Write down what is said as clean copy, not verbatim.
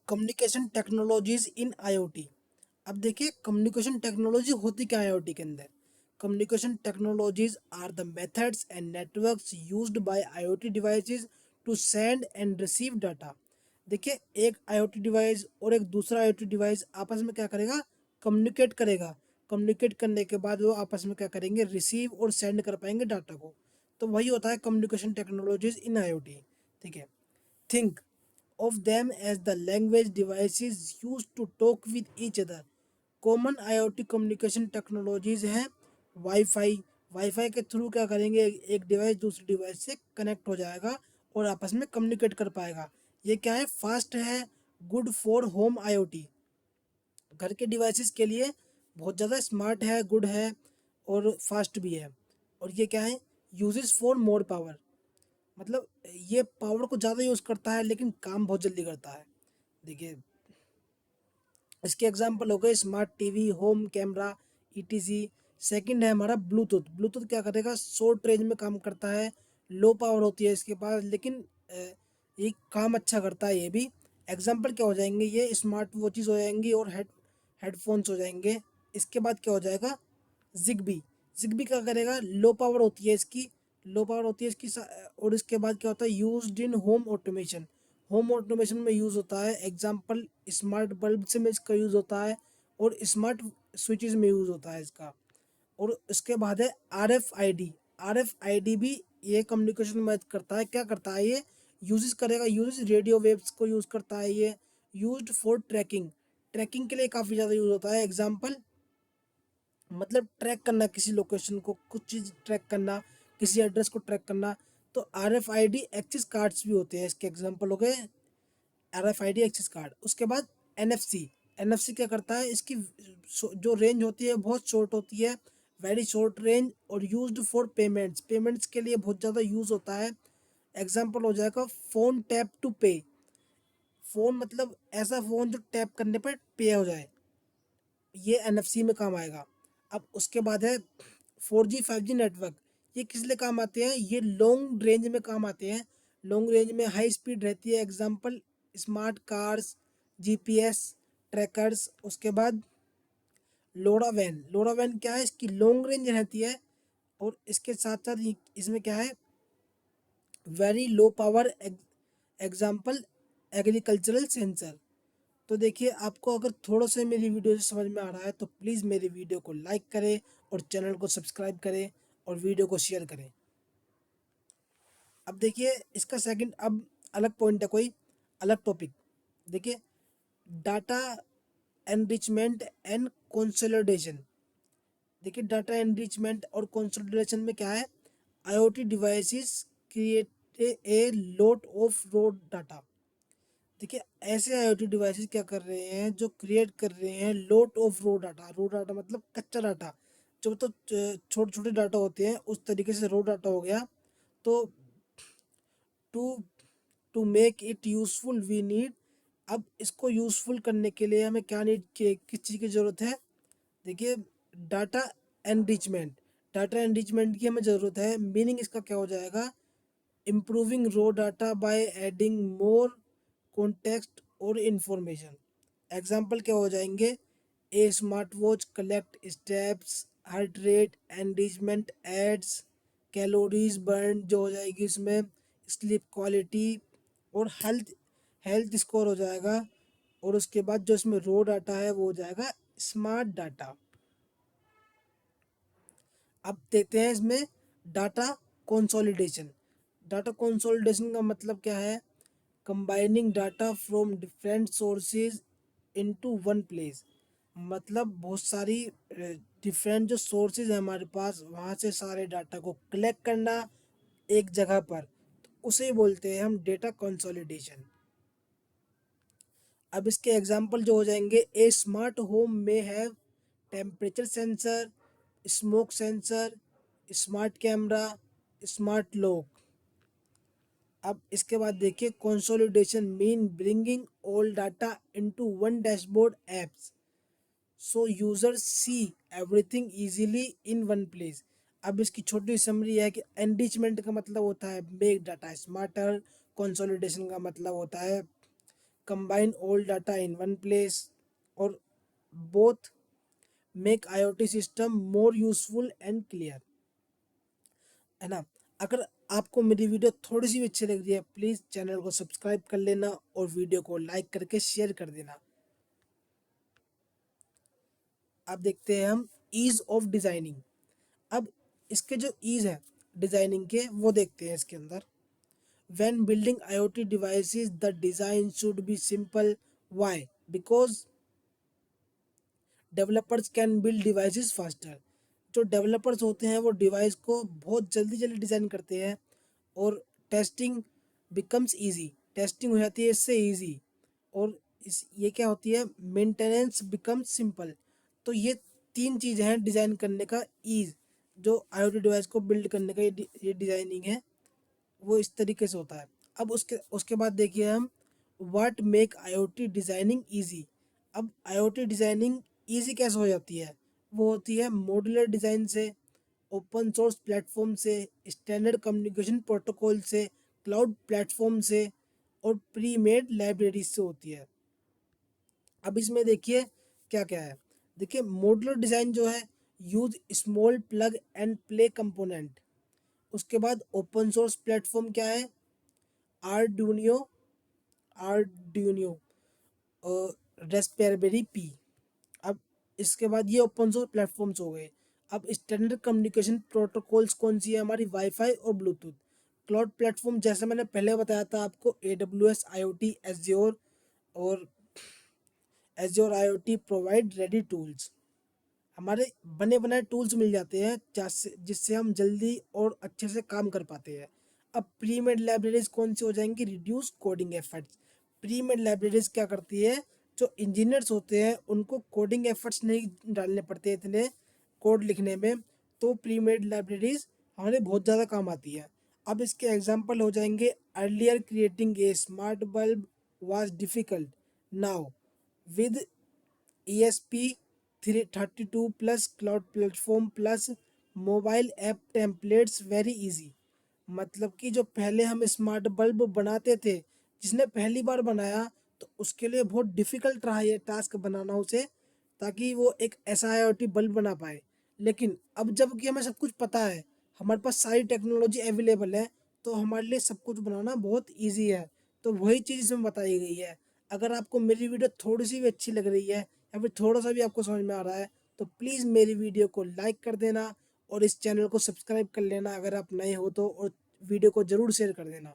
Communication technologies इन IoT. अब देखिए communication technology होती क्या है आईओटी के अंदर। Communication technologies are the methods and networks used by IoT devices to send and receive data. देखिए एक आईओटी डिवाइस और एक दूसरा आईओटी डिवाइस आपस में क्या करेगा, कम्युनिकेट करेगा। कम्युनिकेट करने के बाद वो आपस में क्या करेंगे, रिसीव और सेंड कर पाएंगे डाटा को। तो वही होता है कम्युनिकेशन टेक्नोलॉजीज इन आईओटी। ठीक है। Think of them as the language devices used to talk with each other। Common IoT communication technologies हैं वाईफाई। वाईफाई के थ्रू क्या करेंगे, एक डिवाइस दूसरी डिवाइस से कनेक्ट हो जाएगा और आपस में कम्युनिकेट कर पाएगा। ये क्या है, फास्ट है, गुड फॉर होम आईओटी, घर के डिवाइसेस के लिए बहुत ज़्यादा स्मार्ट है, गुड है और फास्ट भी है। और ये क्या है, यूजेस फॉर मोर पावर, मतलब ये पावर को ज़्यादा यूज़ करता है लेकिन काम बहुत जल्दी करता है। देखिए इसके एग्जांपल हो गए smart TV, home camera, etc. Second है हमारा ब्लूटूथ। ब्लूटूथ क्या करेगा, शॉर्ट रेंज में काम करता है, लो पावर होती है इसके पास लेकिन ये काम अच्छा करता है ये भी। एग्जांपल क्या हो जाएंगे, ये स्मार्ट वॉचेस हो जाएंगी और हेडफोन्स हो जाएंगे। इसके बाद क्या हो जाएगा, जिगबी। जिगबी क्या करेगा, लो पावर होती है इसकी, लो पावर होती है इसकी और इसके बाद क्या होता है, used in home automation. Home automation में यूज़ होता है। एग्जांपल स्मार्ट बल्ब से में इसका यूज़ होता है और स्मार्ट स्विचेस में यूज़ होता है इसका। और इसके बाद है R F I D. R F I D भी ये कम्युनिकेशन में मदद करता है। क्या करता है ये, यूजेस करेगा, यूजेस रेडियो वेव्स को यूज़ करता है ये। यूज्ड फॉर ट्रैकिंग, ट्रैकिंग के लिए काफ़ी ज़्यादा यूज़ होता है। एग्जाम्पल मतलब ट्रैक करना किसी लोकेशन को, कुछ चीज़ ट्रैक करना, किसी एड्रेस को ट्रैक करना। तो R F I D axis cards भी होते हैं इसके एग्जाम्पल हो गए, RFID एक्सेस कार्ड। उसके बाद NFC। NFC क्या करता है, इसकी जो रेंज होती है बहुत शॉर्ट होती है, वेरी शॉर्ट रेंज, और यूज्ड फॉर पेमेंट्स। पेमेंट्स के लिए बहुत ज़्यादा यूज़ होता है। एग्जांपल हो जाएगा फ़ोन टैप टू पे। फ़ोन मतलब ऐसा फ़ोन जो टैप करने पर पे हो जाए, ये NFC में काम आएगा। अब उसके बाद है 4G 5G नेटवर्क। ये किस लिए काम आते हैं, ये लॉन्ग रेंज में काम आते हैं। लॉन्ग रेंज में हाई स्पीड रहती है। Example smart cars, GPS trackers. उसके बाद लोरा वैन। लोरा वैन क्या है, इसकी लॉन्ग रेंज रहती है और इसके साथ साथ इसमें क्या है, very low power. Example agricultural sensor. तो देखिए आपको अगर थोड़ा सा मेरी वीडियो से समझ में आ रहा है तो प्लीज़ मेरी वीडियो को लाइक करें और चैनल को सब्सक्राइब करें और वीडियो को शेयर करें। अब देखिए इसका सेकंड, अब अलग पॉइंट है, कोई अलग टॉपिक। देखिए डाटा एनरिचमेंट एंड कंसोलिडेशन। देखिए डाटा एनरिचमेंट और कंसोलिडेशन में क्या है, IoT devices create a lot of raw data. देखिए ऐसे आईओटी डिवाइसेस क्या कर रहे हैं, जो क्रिएट कर रहे हैं lot of raw data. Raw data मतलब कच्चा डाटा, जो तो छोटे छोटे डाटा होते हैं, उस तरीके से रो डाटा हो गया। तो to to make it useful we need. अब इसको यूजफुल करने के लिए हमें क्या नीड, किस चीज़ की ज़रूरत है। देखिए डाटा एनरिचमेंट। डाटा एनरिचमेंट की हमें ज़रूरत है। मीनिंग इसका क्या हो जाएगा, improving raw data by adding more context और इन्फॉर्मेशन। एग्जाम्पल क्या हो जाएंगे, a smart watch collect steps, heart rate, enrichment adds, calories burn जो हो जाएगी इसमें, स्लीप क्वालिटी और हेल्थ हेल्थ स्कोर हो जाएगा। और उसके बाद जो इसमें रो डाटा है वो हो जाएगा स्मार्ट डाटा। अब देखते हैं इसमें डाटा कंसोलिडेशन। डाटा कंसोलिडेशन का मतलब क्या है, combining data from different sources into one place. मतलब बहुत सारी डिफरेंट जो सोर्सेज है हमारे पास, वहाँ से सारे डाटा को कलेक्ट करना एक जगह पर, तो उसे बोलते हैं हम डेटा कंसोलिडेशन। अब इसके एग्जांपल जो हो जाएंगे, ए स्मार्ट होम में है temperature sensor, smoke sensor, smart camera, smart lock. अब इसके बाद देखिए consolidation mean bringing all data into one dashboard apps so user see everything easily in one place. अब इसकी छोटी समरी है कि एनरिचमेंट का मतलब होता है मेक डाटा स्मार्टर, कंसोलिडेशन का मतलब होता है combine all data in one place, or both make IoT system more useful and clear, है ना। अगर आपको मेरी वीडियो थोड़ी सी भी अच्छी लग रही है, प्लीज़ चैनल को सब्सक्राइब कर लेना और वीडियो को लाइक करके शेयर कर देना। अब देखते हैं हम ईज ऑफ डिज़ाइनिंग। अब इसके जो ईज है डिज़ाइनिंग के वो देखते हैं इसके अंदर। When building IoT devices the design should be simple. Why? Because developers can build devices faster. जो डेवलपर्स होते हैं वो डिवाइस को बहुत जल्दी जल्दी डिज़ाइन करते हैं, और टेस्टिंग बिकम्स ईजी, टेस्टिंग हो जाती है इससे ईजी, और इस ये क्या होती है, मेंटेनेंस बिकम्स सिंपल। तो ये तीन चीज़ें हैं डिज़ाइन करने का ईज। जो IoT डिवाइस को बिल्ड करने का ये डिज़ाइनिंग है, वो इस तरीके से होता है। अब उसके उसके बाद देखिए हम what make IoT designing easy. अब IoT डिज़ाइनिंग ईजी कैसे हो जाती है? वो होती है मॉड्यूलर डिज़ाइन से, ओपन सोर्स प्लेटफॉर्म से, स्टैंडर्ड कम्युनिकेशन प्रोटोकॉल से, क्लाउड प्लेटफॉर्म से, और प्री मेड लाइब्रेरी से होती है। अब इसमें देखिए क्या क्या है। देखिए मॉड्यूलर डिज़ाइन जो है, use small plug and play component. उसके बाद ओपन सोर्स प्लेटफॉर्म क्या है, आर्डुइनो, आर्डुइनो रेस्पेरबेरी पी। अब इसके बाद ये ओपन सोर्स प्लेटफॉर्म्स हो गए। अब स्टैंडर्ड कम्युनिकेशन प्रोटोकॉल्स कौन सी है हमारी, वाईफाई और ब्लूटूथ। क्लाउड प्लेटफॉर्म जैसे मैंने पहले बताया था आपको, AWS IoT, एज्योर, और azure IoT provide ready tools. हमारे बने बनाए टूल्स मिल जाते हैं जिससे हम जल्दी और अच्छे से काम कर पाते हैं। अब प्री मेड लाइब्रेरीज कौन सी हो जाएंगी, reduce coding efforts. Pre made libraries क्या करती है, जो इंजीनियर्स होते हैं उनको कोडिंग एफर्ट्स नहीं डालने पड़ते इतने कोड लिखने में, तो प्री मेड लाइब्रेरीज हमारे बहुत ज़्यादा काम आती है। अब इसके एग्जाम्पल हो जाएंगे, earlier creating a smart bulb was difficult, now with ESP32 plus cloud platform plus mobile app templates very easy. मतलब कि जो पहले हम स्मार्ट बल्ब बनाते थे, जिसने पहली बार बनाया तो उसके लिए बहुत डिफ़िकल्ट रहा ये टास्क बनाना उसे, ताकि वो एक ऐसा IoT बल्ब बना पाए। लेकिन अब जब कि हमें सब कुछ पता है, हमारे पास सारी टेक्नोलॉजी अवेलेबल है, तो हमारे लिए सब कुछ बनाना बहुत ईजी है। तो वही चीज़ इसमें बताई गई है। अगर आपको मेरी वीडियो थोड़ी सी भी अच्छी लग रही है, या फिर थोड़ा सा भी आपको समझ में आ रहा है, तो प्लीज़ मेरी वीडियो को लाइक कर देना और इस चैनल को सब्सक्राइब कर लेना अगर आप नए हो तो, और वीडियो को ज़रूर शेयर कर देना।